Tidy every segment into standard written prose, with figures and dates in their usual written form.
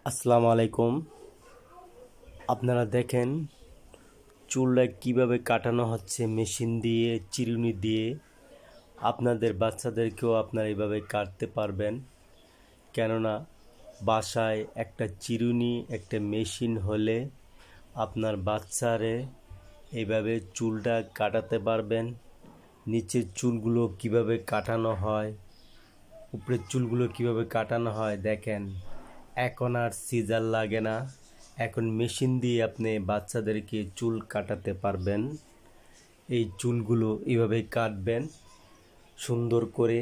আসসালামু আলাইকুম। আপনারা দেখেন চুলটা কিভাবে কাটানো হচ্ছে মেশিন দিয়ে, চিরুনি দিয়ে। আপনাদের বাচ্চাদেরকেও আপনারা এইভাবে কাটতে পারবেন, কেননা বাসায় একটা চিরুনি, একটা মেশিন হলে আপনার বাচ্চারে এইভাবে চুলটা কাটাতে পারবেন। নিচের চুলগুলো কিভাবে কাটানো হয়, উপরের চুলগুলো কিভাবে কাটানো হয় দেখেন। এখন আর সিজার লাগে না, এখন মেশিন দিয়ে আপনি বাচ্চাদেরকে চুল কাটাতে পারবেন। এই চুলগুলো এইভাবে কাটবেন সুন্দর করে।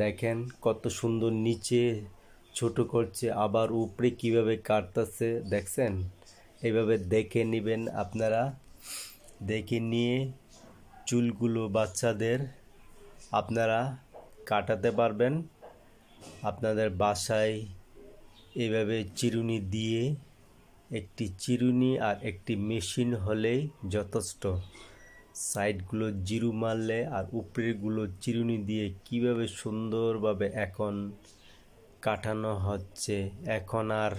দেখেন কত সুন্দর, নিচে ছোট করছে, আবার উপরে কিভাবে কাটতেছে দেখছেন। এইভাবে দেখে নেবেন আপনারা, দেখে নিয়ে চুলগুলো বাচ্চাদের আপনারা কাটাতে পারবেন। আপনাদের বাসায় এভাবে চিরুনি দিয়ে, একটি চিরুনি আর একটি মেশিন হলেই যথেষ্ট। সাইডগুলো জিরু মারলে আর উপরেরগুলো চিরুনি দিয়ে কিভাবে সুন্দরভাবে এখন কাটানো হচ্ছে। এখন আর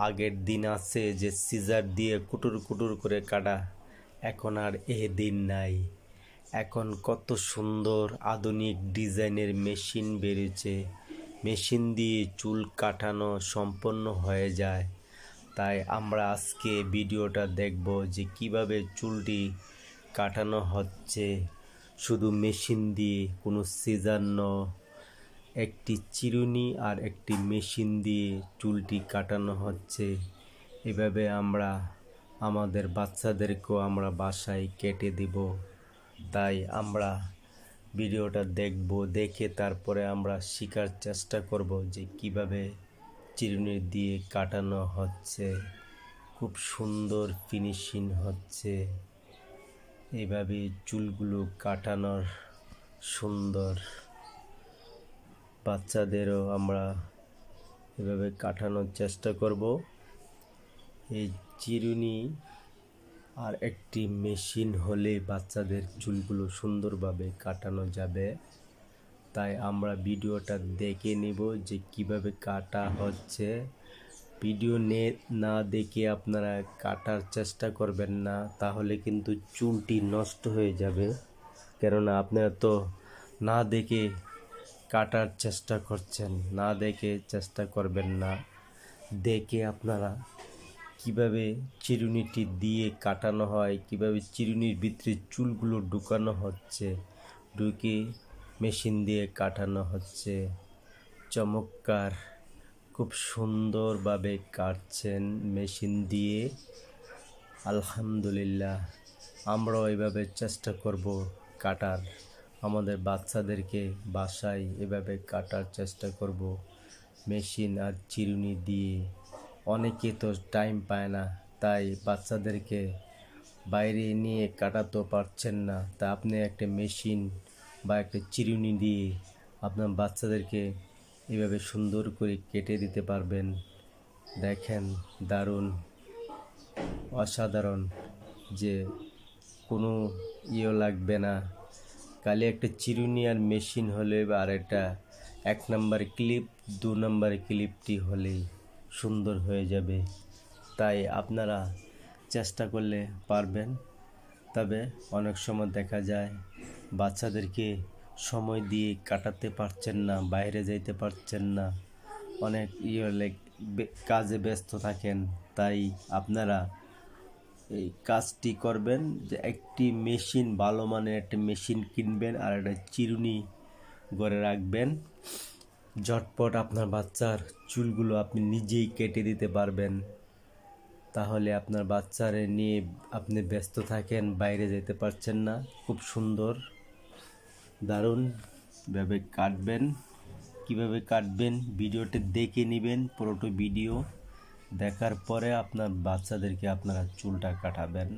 আগের দিন আছে যে সিজার দিয়ে কুটুর কুটুর করে কাটা, এখন আর এ দিন নাই। এখন কত সুন্দর আধুনিক ডিজাইনের মেশিন বেরিয়েছে, মেশিন দিয়ে চুল কাটানো সম্পন্ন হয়ে যায়। তাই আমরা আজকে ভিডিওটা দেখব যে কিভাবে চুলটি কাটানো হচ্ছে শুধু মেশিন দিয়ে, কোনো সিজার নয়। একটি চিরুনি আর একটি মেশিন দিয়ে চুলটি কাটানো হচ্ছে। এভাবে আমরা আমাদের বাচ্চাদেরকেও আমরা বাসায় কেটে দিব। তাই আমরা ভিডিওটা দেখব, দেখে তারপরে আমরা শেখার চেষ্টা করব যে কিভাবে চিরুনি দিয়ে কাটানো হচ্ছে। খুব সুন্দর ফিনিশিং হচ্ছে। এইভাবে চুলগুলো কাটানোর সুন্দর, বাচ্চাদেরও আমরা এভাবে কাটানোর চেষ্টা করব। এই চিরুনি আর একটি মেশিন হলে বাচ্চাদের চুলগুলো সুন্দরভাবে কাটানো যাবে। তাই আমরা ভিডিওটা দেখে নিব যে কিভাবে কাটা হচ্ছে। ভিডিও না দেখে আপনারা কাটার চেষ্টা করবেন না, তাহলে কিন্তু চুলটি নষ্ট হয়ে যাবে। কেননা আপনারা তো না দেখে কাটার চেষ্টা করছেন, না দেখে চেষ্টা করবেন না। দেখে আপনারা কিভাবে চিরুনিটি দিয়ে কাটানো হয়, কিভাবে চিরুনির ভিতরে চুলগুলো ঢুকানো হচ্ছে, ঢুকে মেশিন দিয়ে কাটানো হচ্ছে। চমৎকার, খুব সুন্দরভাবে কাটছেন মেশিন দিয়ে। আলহামদুলিল্লাহ, আমরাও এইভাবে চেষ্টা করব কাটার। আমাদের বাচ্চাদেরকে বাসায় এভাবে কাটার চেষ্টা করব মেশিন আর চিরুনি দিয়ে। অনেকে তো টাইম পায় না, তাই বাচ্চাদেরকে বাইরে নিয়ে কাটাতেও পারছেন না। তা আপনি একটা মেশিন বা একটা চিরুনি দিয়ে আপনার বাচ্চাদেরকে এভাবে সুন্দর করে কেটে দিতে পারবেন। দেখেন দারুণ, অসাধারণ, যে কোনো লাগবে না। খালি একটা চিরুনি আর মেশিন হলে, আর একটা 1 নাম্বার ক্লিপ, 2 নাম্বার ক্লিপটি হলেই সুন্দর হয়ে যাবে। তাই আপনারা চেষ্টা করলে পারবেন। তবে অনেক সময় দেখা যায় বাচ্চাদেরকে সময় দিয়ে কাটাতে পারছেন না, বাইরে যাইতে পারছেন না, অনেক কাজে ব্যস্ত থাকেন। তাই আপনারা এই কাজটি করবেন যে একটি মেশিন, ভালো মানের একটা মেশিন কিনবেন আর একটা চিরুনি ঘরে রাখবেন। ঝটপট আপনার বাচ্চার চুলগুলো আপনি নিজেই কেটে দিতে পারবেন। তাহলে আপনার বাচ্চারে নিয়ে আপনি ব্যস্ত থাকেন, বাইরে যেতে পারছেন না। খুব সুন্দর, দারুণ ভাবে কাটবেন। কিভাবে কাটবেন ভিডিওটি দেখে নেবেন। পুরোটা ভিডিও দেখার পরে আপনার বাচ্চাদেরকে আপনারা চুলটা কাটাবেন,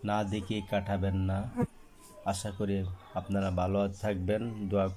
না দেখে কাটাবেন না। আশা করি আপনারা ভালো থাকবেন, দোয়া